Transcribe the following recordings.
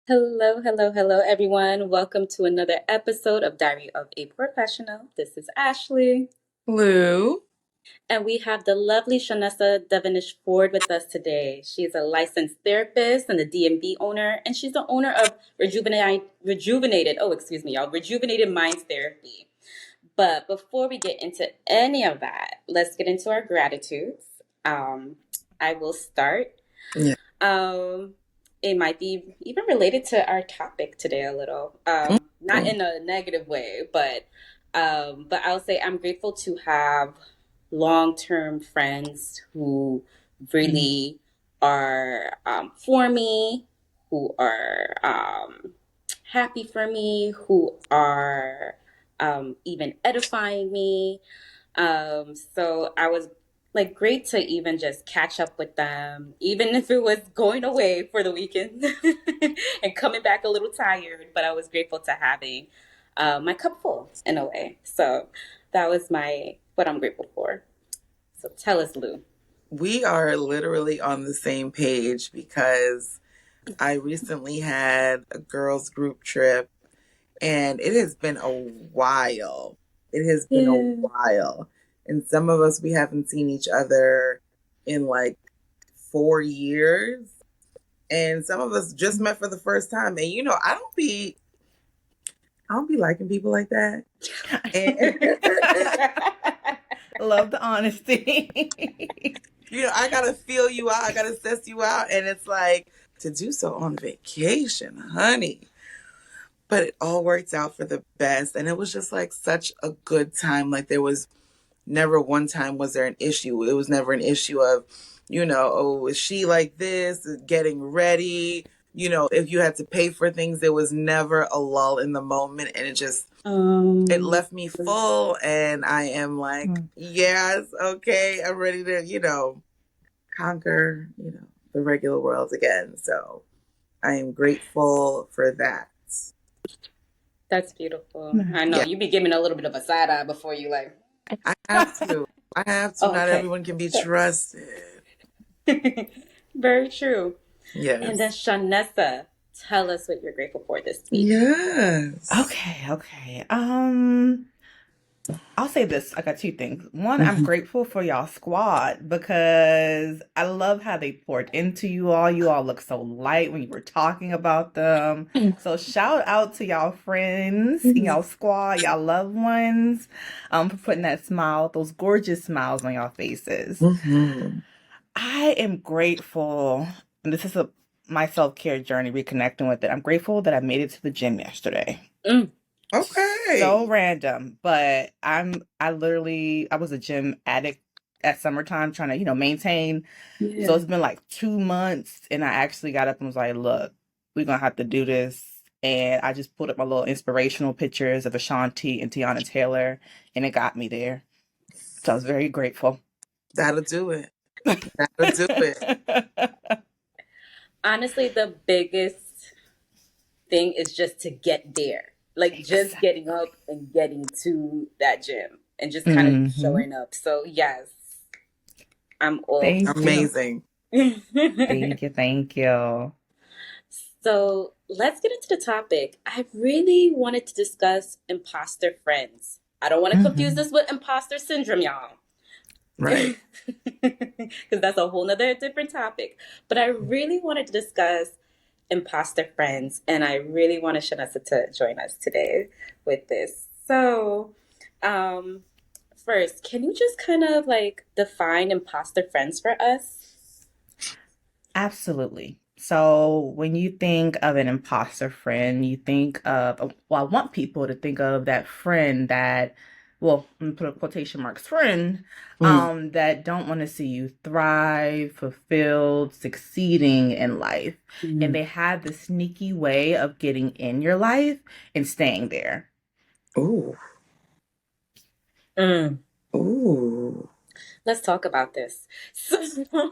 Hello, hello, hello, everyone. Welcome to another episode of Diary of a Professional. This is Ashley, Lou. and we have the lovely Shawnessa Devonish Ford with us today. She is a licensed therapist and a DMV owner, and she's the owner of Rejuvenated Minds Therapy. But before we get into any of that, let's get into our gratitudes. I will start. Yeah. Um, it might be even related to our topic today a little. Not in a negative way, but I'll say I'm grateful to have long-term friends who really are for me, who are happy for me, who are even edifying me. So I was like great to even just catch up with them, even if it was going away for the weekend and coming back a little tired. But I was grateful to having my cup full in a way. So that was my what I'm grateful for. So tell us, Lou. We are literally on the same page because I recently had a girls' group trip and it has been a while. It has been a Yeah. while. And some of us, we haven't seen each other in like 4 years. And some of us just met for the first time. And I don't be liking people like that. And Love the honesty. I gotta feel you out. I gotta suss you out. And it's like to do so on vacation, honey. But it all worked out for the best. And it was just like such a good time. Like there was never one time was there an issue. It was never an issue of, oh, is she like this? Getting ready. If you had to pay for things, there was never a lull in the moment. And it left me full. And I am like, yes, okay, I'm ready to, conquer, the regular world again. So I am grateful for that. That's beautiful. I know Yeah, you be giving a little bit of a side eye before you like. I have to. I have to. Oh, Not okay. everyone can be trusted. Very true. And then Yes. Shawnessa, tell us what you're grateful for this week. Yes. Okay. I'll say this. I got two things. One, I'm Mhm. grateful for y'all squad because I love how they poured into you all. You all look so light when you were talking about them. So shout out to y'all friends, y'all squad, y'all loved ones, for putting that smile, those gorgeous smiles on y'all faces. Mhm. I am grateful, and this is my self-care journey, reconnecting with it. I'm grateful that I made it to the gym yesterday. Mm. So Okay. random, but I was a gym addict at summertime trying to, maintain. So Yeah. it's been like 2 months and I actually got up and was like, look, we're gonna have to do this. And I just put up my little inspirational pictures of Ashanti and Tiana Taylor and it got me there. So I was very grateful. That'll do it. That'll do it. Honestly, the biggest thing is just to get there. Like just Exactly. getting up and getting to that gym and just kind of Hmm. showing up. So yes, I'm all Thank you. Amazing. Thank you. Thank you. So let's get into the topic. I really wanted to discuss imposter friends. I don't want to confuse Hmm. this with imposter syndrome, y'all. Right. Because that's a whole nother different topic. But I really wanted to discuss imposter friends, and I really want Shanessa to join us today with this. So, um, first, can you just kind of like define imposter friends for us? Absolutely. So when you think of an imposter friend, you think of, well, I want people to think of that friend that, well, I'm gonna put a quotation marks, friend, Mm. that don't want to see you thrive, fulfilled, succeeding in life. And Mm. they have the sneaky way of getting in your life and staying there. Ooh. Mm. Ooh. Let's talk about this. So,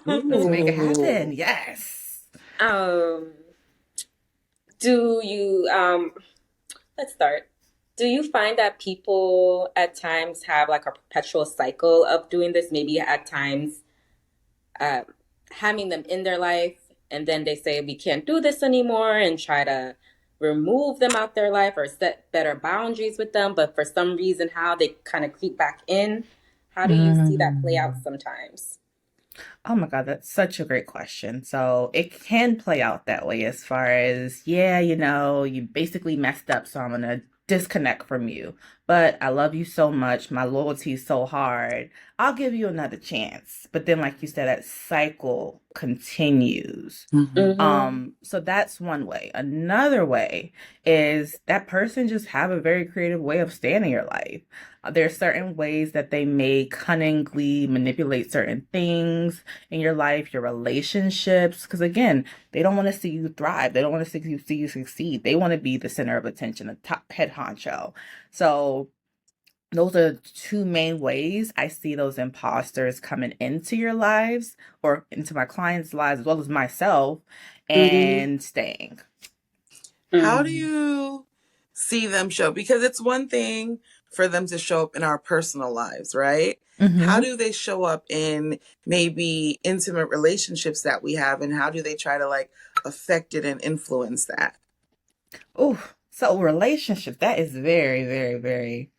Let's make it Ooh. happen. Yes. um, do you let's start. Do you find that people at times have like a perpetual cycle of doing this? Maybe at times um, having them in their life and then they say we can't do this anymore and try to remove them out their life or set better boundaries with them, but for some reason how they kind of creep back in. How do you see that play out Mm. sometimes? Oh my God, that's such a great question. So it can play out that way as far as, yeah, you basically messed up, so I'm gonna disconnect from you. But I love you so much, my loyalty is so hard. I'll give you another chance. But then, like you said, that cycle continues. Mm-hmm. So that's one way. Another way is that person just have a very creative way of staying in your life. There are certain ways that they may cunningly manipulate certain things in your life, your relationships, because again, they don't want to see you thrive. They don't want to see you succeed. They want to be the center of attention, the top head honcho. So those are two main ways I see those imposters coming into your lives or into my clients' lives as well as myself Mm-hmm. and staying. How do you see them show? Because it's one thing for them to show up in our personal lives, right? How Mm-hmm. do they show up in maybe intimate relationships that we have, and how do they try to like affect it and influence that? Oh, so relationships, that is very, very, very,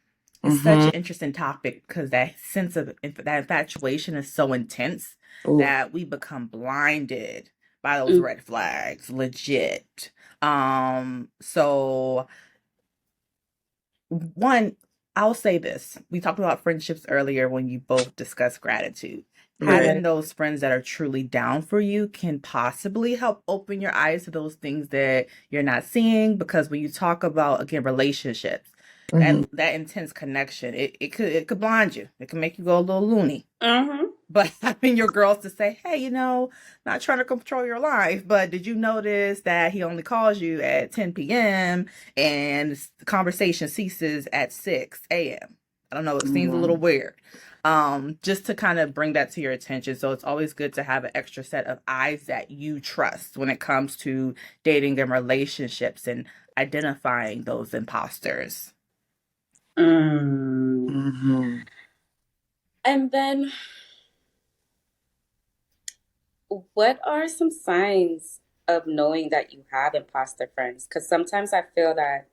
it's such Mm-hmm. an interesting topic because that sense of that infatuation is so intense Oh. that we become blinded by those Mm-hmm. red flags, legit. So one, I'll say this. We talked about friendships earlier when you both discussed gratitude. Right. Having those friends that are truly down for you can possibly help open your eyes to those things that you're not seeing. Because when you talk about, again, relationships, Mm-hmm. that intense connection, it could blind you. It can make you go a little loony. Mm-hmm. But having your girls to say, hey, not trying to control your life, but did you notice that he only calls you at 10 p.m. and the conversation ceases at 6 a.m.? I don't know, it seems a little weird. Just to kind of bring that to your attention. So it's always good to have an extra set of eyes that you trust when it comes to dating and relationships and identifying those imposters. Mm. Mm-hmm. And then, what are some signs of knowing that you have imposter friends? Because sometimes I feel that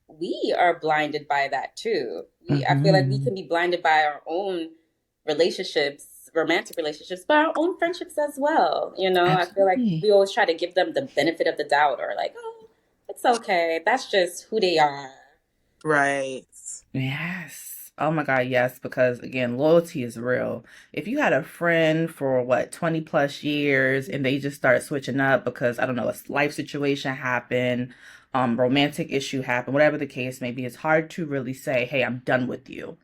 we are blinded by that too. I feel like we Mm-hmm. can be blinded by our own relationships, romantic relationships, but our own friendships as well. I feel like Absolutely. we always try to give them the benefit of the doubt or like, oh, it's okay. That's just who they are. Right. Yes. Oh my God, yes, because again, loyalty is real. If you had a friend for what, 20 plus years and they just start switching up because I don't know, a life situation happened, romantic issue happened, whatever the case may be, it's hard to really say, "Hey, I'm done with you."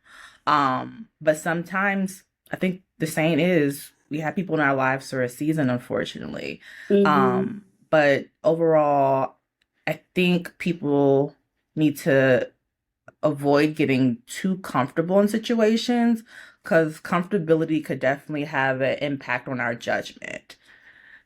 But sometimes I think the saying is we have people in our lives for a season, unfortunately. Mm-hmm. But overall, I think people need to avoid getting too comfortable in situations because comfortability could definitely have an impact on our judgment.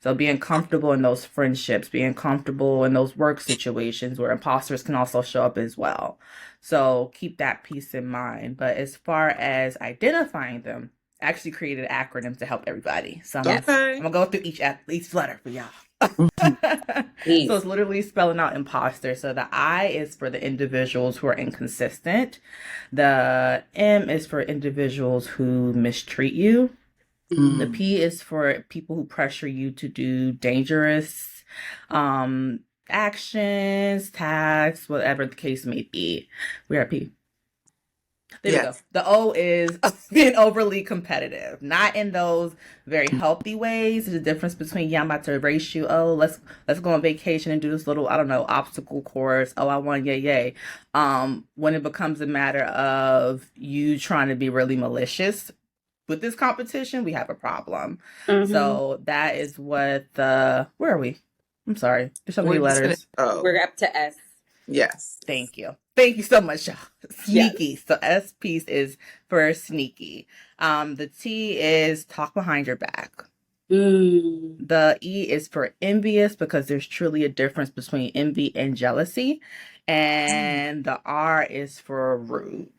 So being comfortable in those friendships, being comfortable in those work situations where imposters can also show up as well. So keep that piece in mind. But as far as identifying them, I actually created an acronym to help everybody. So Yes, I'm Okay. gonna go through each letter for y'all. Mhm. So please. it's literally spelling out imposter. So the I is for the individuals who are inconsistent. The M is for individuals who mistreat you. The Mm. P is for people who pressure you to do dangerous um actions, tasks, whatever the case may be. We're at P. There we go. Yes. The O is being overly competitive, not in those very healthy ways. There's a difference between yeah, I'm about to race you. Oh, let's go on vacation and do this little I don't know obstacle course. Oh, I won, yay yay. When it becomes a matter of you trying to be really malicious with this competition, we have a problem. Mm-hmm. So that is what the where are we? I'm sorry. There's so many We're just finished. letters. Oh, We're up to S. yes. Thank you. Thank you so much, y'all. Yes. Sneaky. So S piece is for sneaky. The T is talk behind your back. Mm. The E is for envious because there's truly a difference between envy and jealousy. And the R is for rude.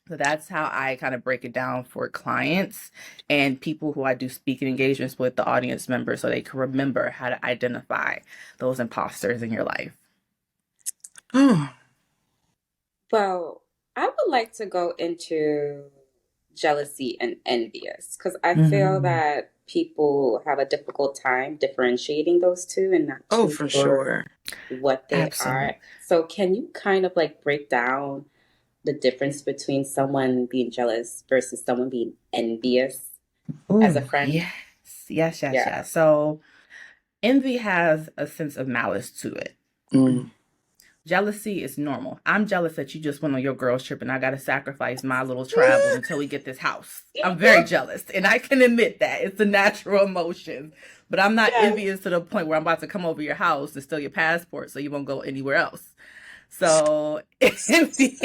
So that's how I kind of break it down for clients and people who I do speaking engagements with, the audience members, so they can remember how to identify those imposters in your life. Oh. Well, I would like to go into jealousy and envious because I feel Mm-hmm. that people have a difficult time differentiating those two and not Oh, too for sure sure. what they are. Absolutely. So, can you kind of like break down the difference between someone being jealous versus someone being envious as a Oh, friend? yes. Yes, yes, Yeah. yes. So envy has a sense of malice to it. Mm. Jealousy is normal. I'm jealous that you just went on your girls trip and I got to sacrifice my little travels until we get this house. I'm very jealous and I can admit that. It's a natural emotion. But I'm not Yes. envious to the point where I'm about to come over your house and steal your passport so you won't go anywhere else. So, envy.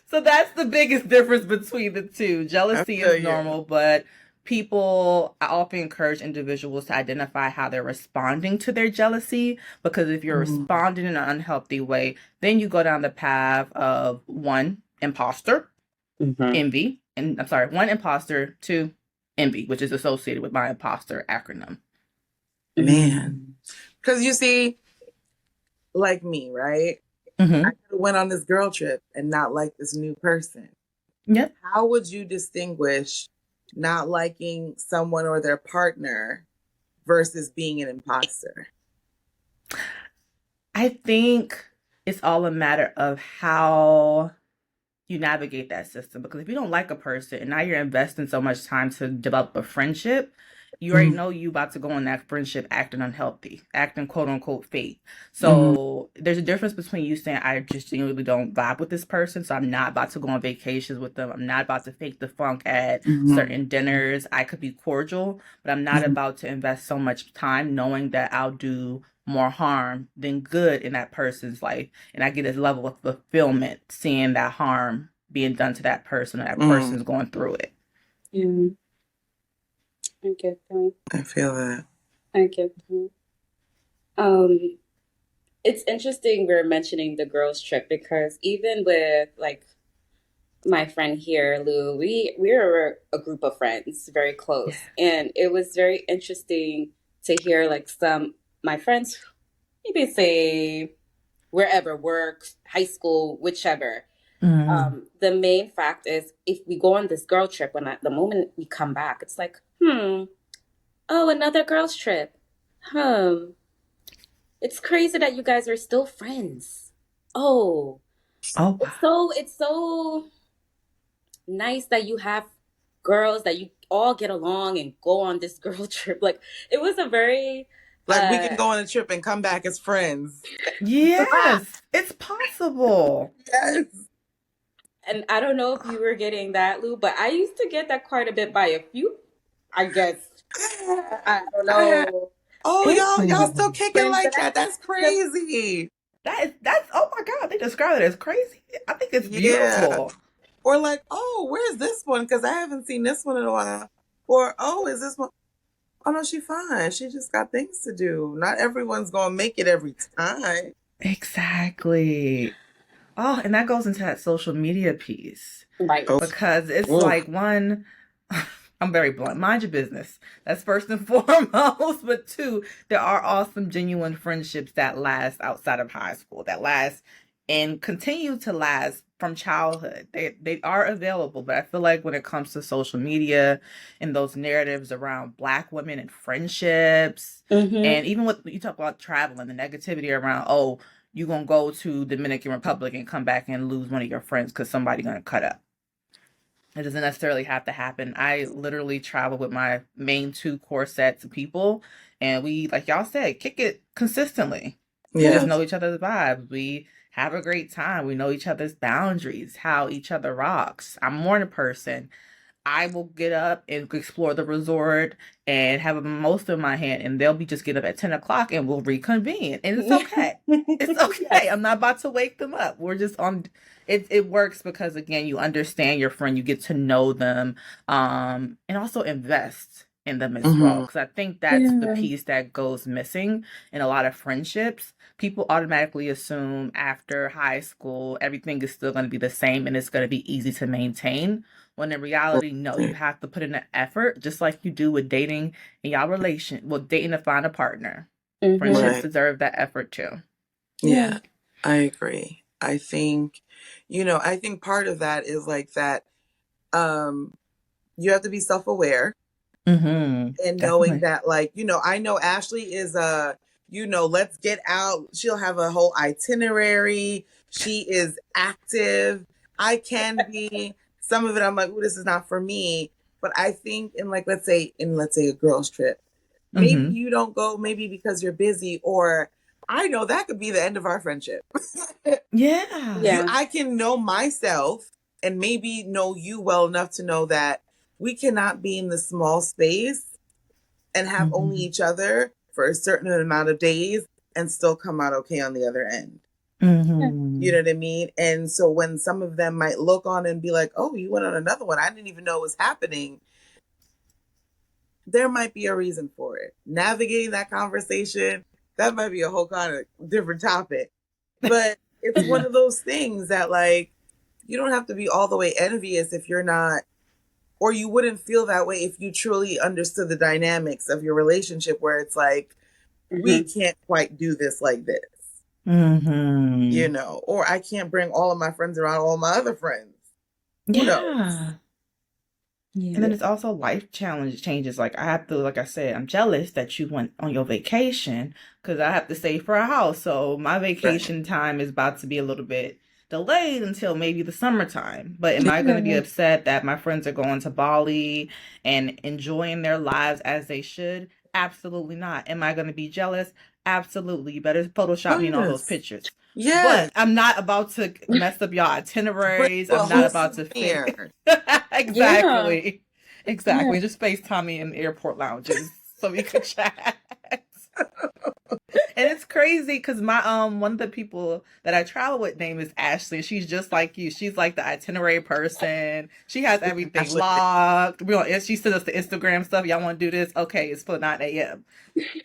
So that's the biggest difference between the two. I Jealousy feel is you. normal, but I often encourage individuals to identify how they're responding to their jealousy. Because if you're Mm. responding in an unhealthy way, then you go down the path of one, imposter, Mm-hmm. envy, and I'm sorry, one, imposter, two, envy, which is associated with my imposter acronym. Man. Because you see, like me, right? I Mm-hmm. could have went on this girl trip and not like this new person. Yep. How would you distinguish not liking someone or their partner versus being an imposter? I think it's all a matter of how you navigate that system, because if you don't like a person and now you're investing so much time to develop a friendship, you already Mm-hmm. know you about to go on that friendship acting unhealthy, acting quote unquote fake. Mm-hmm. So there's a difference between you saying I just genuinely don't vibe with this person, so I'm not about to go on vacations with them, I'm not about to fake the funk at Mm-hmm. certain dinners. I could be cordial, but I'm not about to invest so much time knowing that I'll do more harm than good in that person's life, and I get a level of fulfillment seeing that harm being done to that person, or that Mm-hmm. person's going through it. Yeah, I get that. I feel that. I get that. Um, it's interesting we're mentioning the girls' trip because even with like my friend here, Lou, we were a group of friends, very Yeah. close, and it was very interesting to hear like some my friends, maybe say wherever work, high school, whichever. Mm. The main fact is if we go on this girl trip, the moment we come back, it's like, oh, another girls trip. Hmm. It's crazy that you guys are still friends. Oh, Oh wow. it's so nice that you have girls that you all get along and go on this girl trip. Like it was a very Like we can go on a trip and come back as friends. Yes, it's possible. Yes. and I don't know if you were getting that, Lou, but I used to get that quite a bit by a few, I guess. I don't I had, know. oh, y'all still kicking Friends that like I that. had That's just crazy. That's oh my god, they describe it as crazy. I think it's Yeah. beautiful. Or like, oh, where's this one? Because I haven't seen this one in a while. Or, oh, is this one? Oh, no, she's fine. She just got things to do. Not everyone's going to make it every time. Exactly. Oh, and that goes into that social media piece, right. Oh, because it's oof. like one, I'm very blunt, mind your business. That's first and foremost. But two, there are awesome, genuine friendships that last outside of high school, that last and continue to last from childhood. They are available, but I feel like when it comes to social media and those narratives around Black women and friendships, Mm-hmm. and even what you talk about traveling, the negativity around, oh, you're gonna go to Dominican Republic and come back and lose one of your friends because somebody's gonna cut up. It doesn't necessarily have to happen. I literally travel with my main two core sets of people, and we, like y'all said, kick it consistently. We just Yeah. know each other's vibes. We have a great time. We know each other's boundaries, how each other rocks. I'm a morning person. I will get up and explore the resort and have a mimosa in my hand, and they'll be just get up at 10 o'clock and we'll reconvene. And it's okay. It's okay. Yes. I'm not about to wake them up. We're just on it works because again, you understand your friend, you get to know them, and also invest in them as well. Mm-hmm. Because I think that's the piece that goes missing in a lot of friendships. People automatically assume after high school, everything is still going to be the same and it's going to be easy to maintain. When in reality, no, you have to put in an effort, just like you do with dating in y'all dating to find a partner. Friendships Right. deserve that effort too. Yeah, I agree. I think, I think part of that is like that, you have to be self-aware and knowing Definitely. that, like, I know Ashley is let's get out. She'll have a whole itinerary. She is active. I can be. Some of it I'm like, oh, this is not for me. But I think in, like, let's say a girls trip, maybe you don't go, maybe because you're busy, or I know that could be the end of our friendship. Yeah. I can know myself and maybe know you well enough to know that we cannot be in the small space and have only each other for a certain amount of days and still come out okay on the other end. You know what I mean? And so when some of them might look on and be like, oh, you went on another one, I didn't even know it was happening. There might be a reason for it. Navigating that conversation, that might be a whole kind of different topic. But it's one of those things that, like, you don't have to be all the way envious if you're not, or you wouldn't feel that way if you truly understood the dynamics of your relationship, where it's like, we can't quite do this like this. Or I can't bring all of my friends around all my other friends. Who knows? And then it's also life changes. Like I have to, like I said, I'm jealous that you went on your vacation because I have to save for a house. So my vacation time is about to be a little bit delayed until maybe the summertime. But am I going to be upset that my friends are going to Bali and enjoying their lives as they should? Absolutely not. Am I going to be jealous? Absolutely. You better Photoshop me in all those pictures. Yes. But I'm not about to mess up your itineraries. I'm not about to fake. Exactly. Exactly. Just FaceTime me in airport lounges so we could chat. And it's crazy because my one of the people that I travel with name is Ashley. She's just like you. She's like the itinerary person. She has everything logged. She sent us the Instagram stuff. Y'all want to do this? Okay, it's for 9 a.m.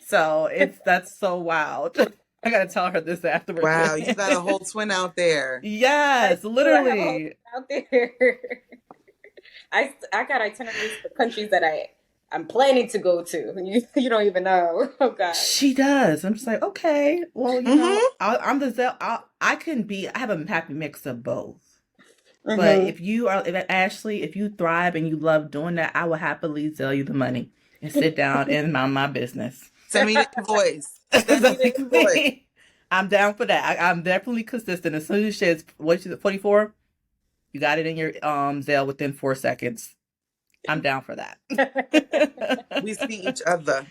So that's so wild. I gotta tell her this afterwards. Wow, you got a whole twin out there. Yes, literally. Out there. I got itineraries for countries that I'm planning to go to. You don't even know. Oh God. She does. I'm just like, okay, well, I'm the Zell. I have a happy mix of both. But if Ashley, if you thrive and you love doing that, I will happily sell you the money and sit down and mind my business. Send me the invoice. Send me the invoice. I'm down for that. I'm definitely consistent. As soon as you said, what is it, 44? You got it in your Zelle within 4 seconds. I'm down for that. We see each other.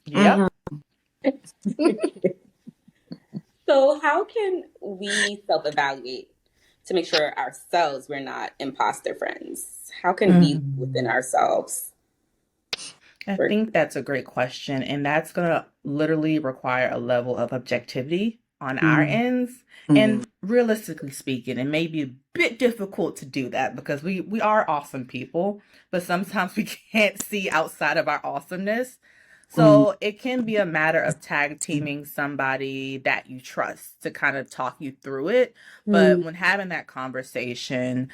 Yep. So how can we self-evaluate to make sure ourselves we're not imposter friends? How can we within ourselves? I think that's a great question. And that's going to literally require a level of objectivity on our ends. And realistically speaking, it may be a bit difficult to do that because we are awesome people, but sometimes we can't see outside of our awesomeness. So it can be a matter of tag teaming somebody that you trust to kind of talk you through it. But when having that conversation,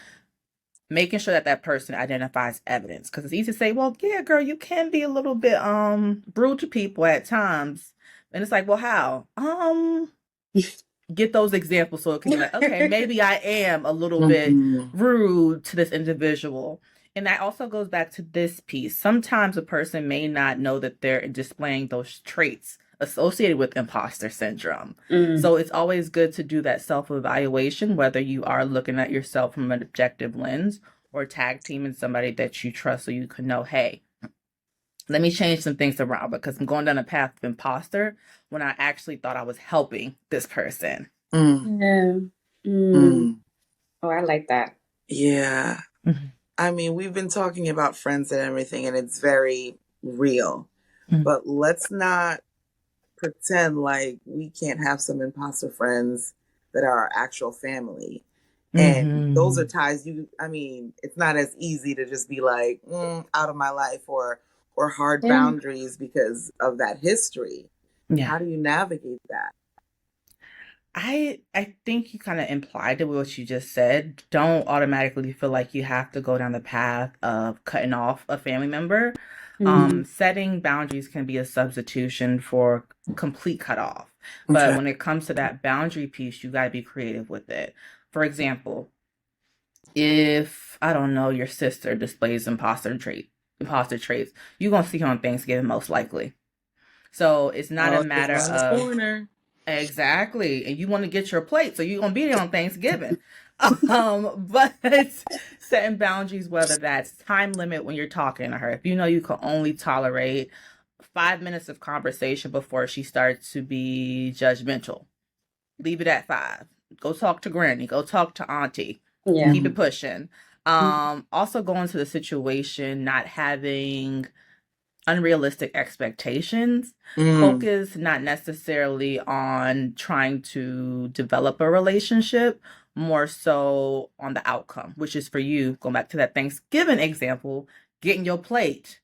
making sure that person identifies evidence, because it's easy to say, well, yeah, girl, you can be a little bit rude to people at times. And it's like, well, how? Get those examples so it can be like, okay, maybe I am a little bit rude to this individual. And that also goes back to this piece. Sometimes a person may not know that they're displaying those traits associated with imposter syndrome. So it's always good to do that self-evaluation, whether you are looking at yourself from an objective lens or tag teaming somebody that you trust so you can know, hey, let me change some things around because I'm going down a path of imposter when I actually thought I was helping this person. Oh, I like that. Yeah. I mean, we've been talking about friends and everything, and it's very real. But let's not pretend like we can't have some imposter friends that are our actual family. And those are ties it's not as easy to just be like, out of my life, or or hard Yeah. boundaries because of that history. Yeah. How do you navigate that? I think you kind of implied it with what you just said. Don't automatically feel like you have to go down the path of cutting off a family member. Mm. Setting boundaries can be a substitution for complete cutoff. But Okay. when it comes to that boundary piece, you got to be creative with it. For example, if I don't know, your sister displays imposter traits, you're gonna see her on Thanksgiving most likely. So it's not a Oh, she's matter around the of corner. exactly, and you want to get your plate, so you're gonna be there on Thanksgiving. But setting boundaries, whether that's time limit when you're talking to her, if you know you can only tolerate 5 minutes of conversation before she starts to be judgmental, leave it at 5. Go talk to granny, go talk to auntie, Yeah. keep it pushing. Also go into the situation not having unrealistic expectations. Mm. Focus not necessarily on trying to develop a relationship, more so on the outcome, which is for you, going back to that Thanksgiving example, getting your plate,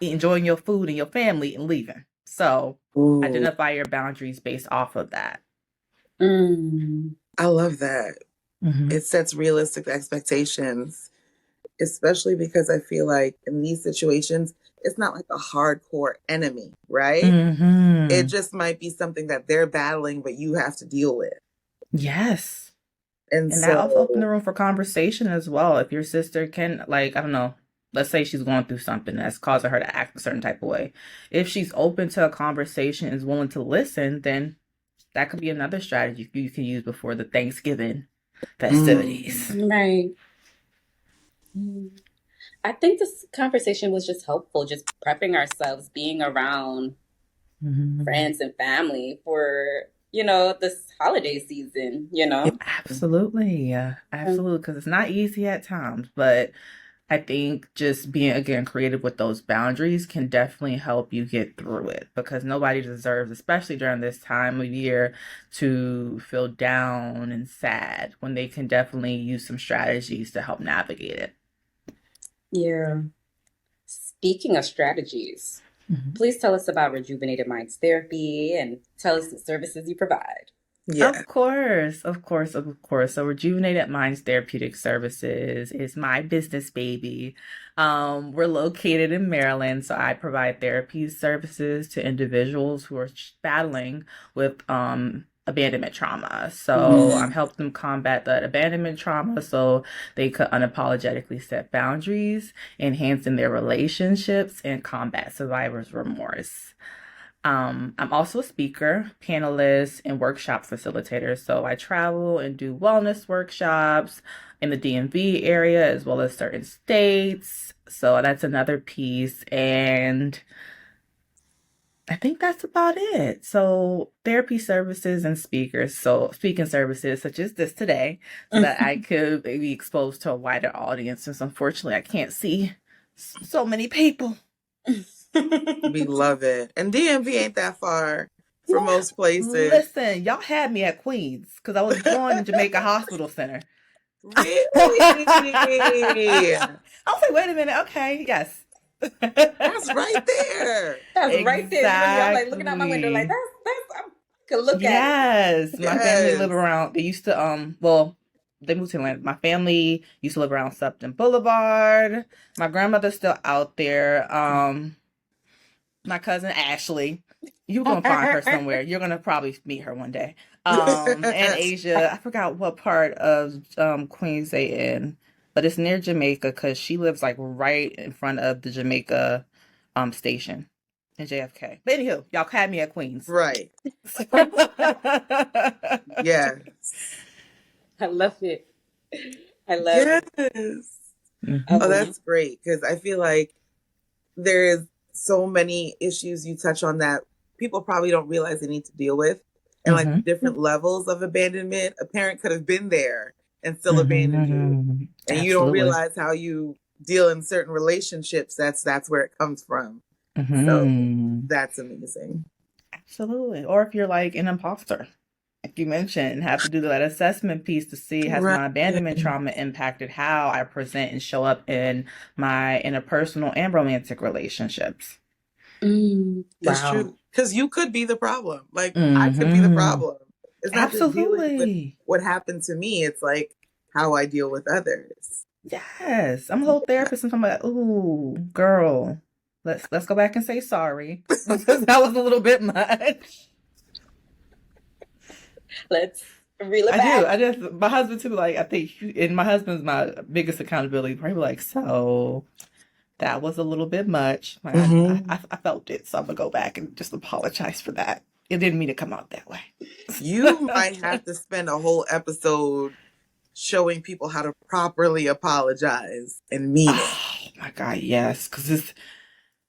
enjoying your food and your family, and leaving. So Ooh, identify your boundaries based off of that. Mm. I love that. Mm-hmm. It sets realistic expectations, especially because I feel like in these situations, it's not like a hardcore enemy, right? It Mm-hmm. just might be something that they're battling, but you have to deal with. Yes. And And that also opened the so, room for conversation as well. If your sister can, like, I don't know, let's say she's going through something that's causing her to act a certain type of way. If she's open to a conversation and is willing to listen, then that could be another strategy you can use before the Thanksgiving festivities. Right. Mm. I think this conversation was just helpful, just prepping ourselves, being around Mm-hmm. friends and family for, this holiday season, yeah. Absolutely. Yeah, absolutely. Because it's not easy at times, but I think just being again creative with those boundaries can definitely help you get through it because nobody deserves, especially during this time of year, to feel down and sad when they can definitely use some strategies to help navigate it. Yeah. Speaking of strategies, Mhm. please tell us about Rejuvenated Minds Therapy and tell us the services you provide. Yeah. Of course, of course, of course. So Rejuvenated Minds Therapeutic Services is my business baby. We're located in Maryland, so I provide therapy services to individuals who are battling with abandonment trauma. So I'm Mm. helping them combat that abandonment trauma so they could unapologetically set boundaries, enhancing their relationships, and combat survivor's remorse. I'm also a speaker, panelist, and workshop facilitator. So I travel and do wellness workshops in the DMV area as well as certain states. So that's another piece. And I think that's about it. So therapy services and speakers. So speaking services such as this today, so that I could be exposed to a wider audience. Since unfortunately I can't see so many people. We love it. And DMV ain't that far from Yeah. most places. Listen, y'all had me at Queens because I was born in Jamaica Hospital Center. Really? I was like, wait a minute. Okay, yes. That's right there. That's right there in front of you. I'm like looking out my window, like Exactly. I could look at it. Yes. My family live Yes. around, they used to, well, they moved to Atlanta. My family used to live around Supton Boulevard. My grandmother's still out there. My cousin Ashley. You're gonna find her somewhere. You're gonna probably meet her one day. And Asia, I forgot what part of Queens they in, but it's near Jamaica because she lives like right in front of the Jamaica station in JFK. But anywho, y'all had me at Queens. Right. Yes. I love it. I love Yes. it. Oh, Mhm. Um, that's great because I feel like there's so many issues you touch on that people probably don't realize they need to deal with. And like Mhm. different levels of abandonment, a parent could have been there and still abandoned you. Mhm. And you don't Absolutely. realize how you deal in certain relationships. That's where it comes from. So Mhm. that's amazing. Absolutely. Or if you're like an imposter. like you mentioned, have to do that assessment piece to see has Right. my abandonment trauma impacted how I present and show up in my interpersonal and romantic relationships. It's Wow. true. Because you could be the problem. Like, I could be the Mm-hmm. problem. It's not just dealing with Absolutely. what happened to me, it's like how I deal with others. Yes. I'm a whole therapist and I'm like, ooh, girl, let's go back and say sorry. Because that was a little bit much. Let's reel it I do. back. I just my husband too, like I think and my husband's my biggest accountability. Probably like, so that was a little bit much. Like Hmm. I felt it, so I'm gonna go back and just apologize for that. It didn't mean to come out that way. You might have to spend a whole episode showing people how to properly apologize and mean it. Oh my God, yes, because it's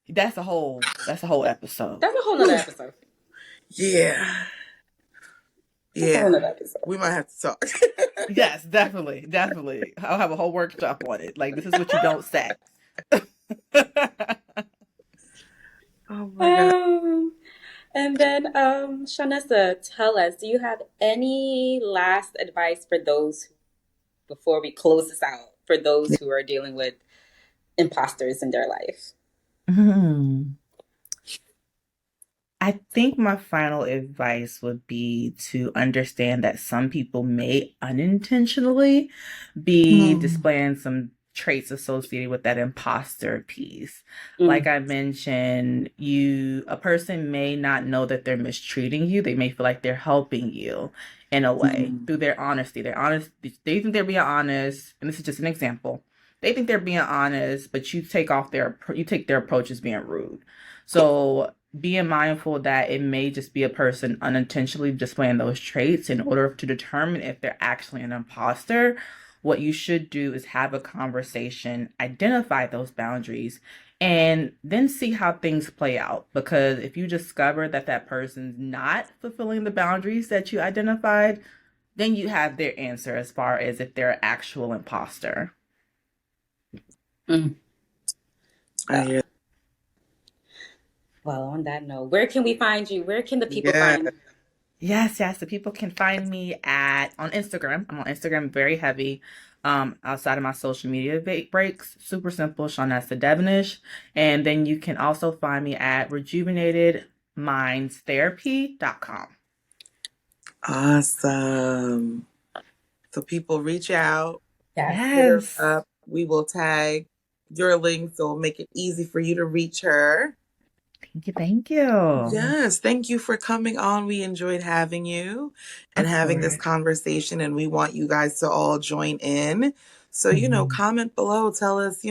that's a whole episode. That's a whole nother Whew. episode. Yeah. That's a whole Yeah. nother episode. We might have to talk. Yes, definitely, definitely. I'll have a whole workshop on it. Like this is what you don't say. Oh my God. And then, Shawnessa, tell us, do you have any last advice for those, before we close this out, for those who are dealing with imposters in their life? Hmm. I think my final advice would be to understand that some people may unintentionally be Hmm. displaying some traits associated with that imposter piece. Like Mm, I mentioned, a person may not know that they're mistreating you. They may feel like they're helping you in a way Hmm. through their honesty. They're honest. They think they're being honest, and this is just an example. They think they're being honest, but you take their approach as being rude. So being mindful that it may just be a person unintentionally displaying those traits in order to determine if they're actually an imposter. What you should do is have a conversation, identify those boundaries, and then see how things play out. Because if you discover that that person's not fulfilling the boundaries that you identified, then you have their answer as far as if they're an actual imposter. mm. I hear. Well, on that note, where can we find you? Where can the people Yeah. find? Yes, yes. The people can find me on Instagram. I'm on Instagram very heavy. Outside of my social media breaks, super simple, Shawnessa Devonish. And then you can also find me at rejuvenatedmindstherapy.com. Awesome. So people reach out, Yes. hit her Yes. up. We will tag your link so it'll make it easy for you to reach her. Thank you. Thank you. Yes, thank you for coming on. We enjoyed having you and Of having this course. conversation, and we want you guys to all join in. So, Mhm. comment below. Tell us,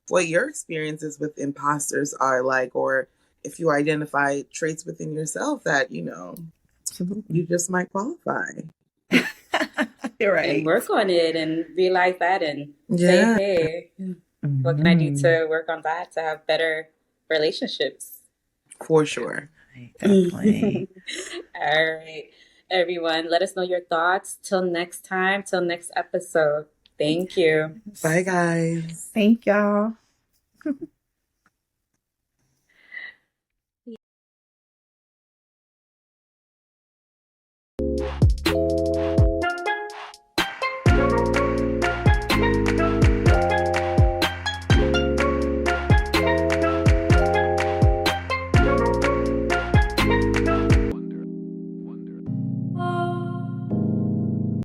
what your experiences with imposters are like, or if you identify traits within yourself that, Absolutely. you just might qualify. You're And right. work on it and realize that and say, Yeah, hey, what can I do Mhm. to work on that to have better relationships? for sure. Definitely. All right, everyone, let us know your thoughts. Till next time, till next episode. Thank you. Bye, guys. Thank y'all.